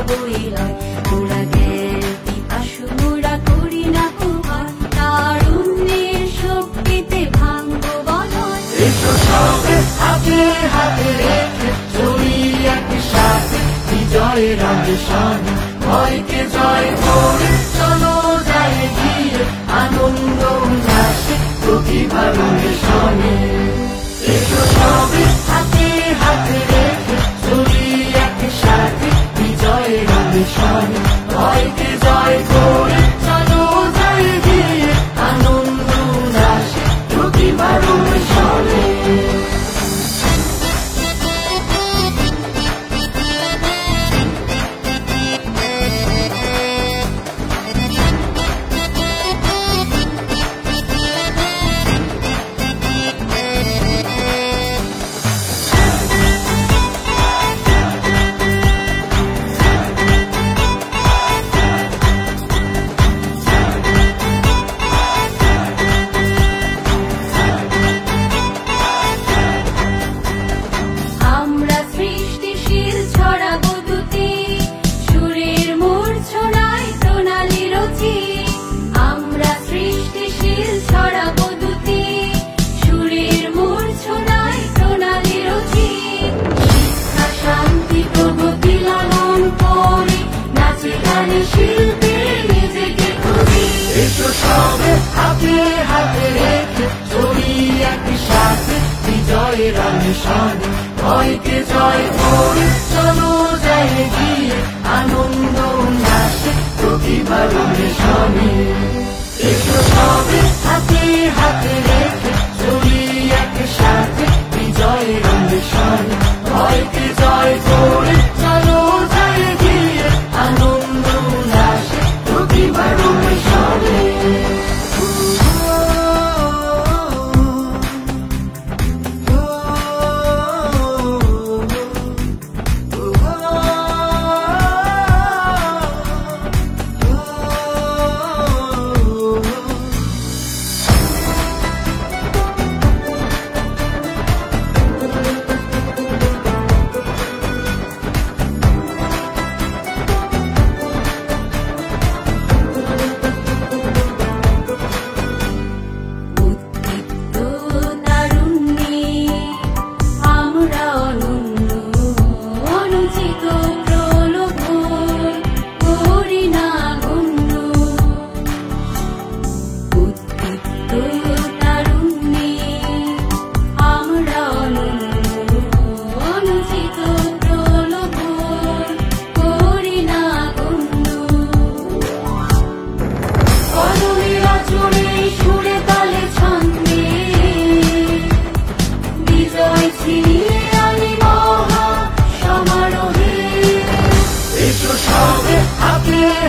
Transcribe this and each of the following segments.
বই লয় মোরা জ্ঞান পিপাসু মোরা করি না ভয় তারুণ্যের শক্তিতে ভাঙবো বলয় এসো সবে হাতে হাতে রেখে চলি একসাথে বিজয়ের অন্বেষণে ভয়কে জয় করে চলো যায় গিয়ে আনন্দ উল্লাসে প্রতিভার অন্বেষণে এসো সবে হাতে হাতে রেখে চলি একসাথে বিজয়ের অন্বেষণে ভয়কে জয় করে চলো যায় গিয়ে আনন্দ উল্লাসে প্রতিভার অন্বেষণে হাতে হাতে রেখে চলি একসাথে বিজয়ের অন্বেষণে ভয়কে জয় করে চলো যায় গিয়ে আনন্দ উল্লাসে প্রতিভার অন্বেষণে এসো সবে হাতে হাতে রেখে চলি একসাথে বিজয়ের অন্বেষণে ভয়কে জয় করে চলো যায় গিয়ে আনন্দ উল্লাসে প্রতিভার অন্বেষণে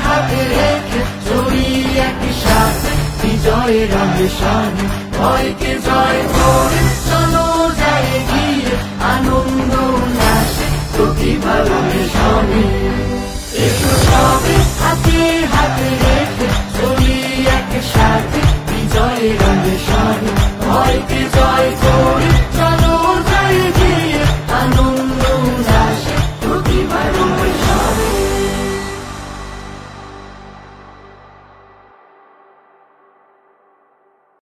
হাতে রেখে চলি একসাথে বিজয়ের অন্বেষণে ভয়কে জয় করে চলো যায় গিয়ে আনন্দ উল্লাসে প্রতিভার অন্বেষণে এসো সবে হাতে হাতে রেখে চলি একসাথে বিজয়ের অন্বেষণে ভয়কে জয় করে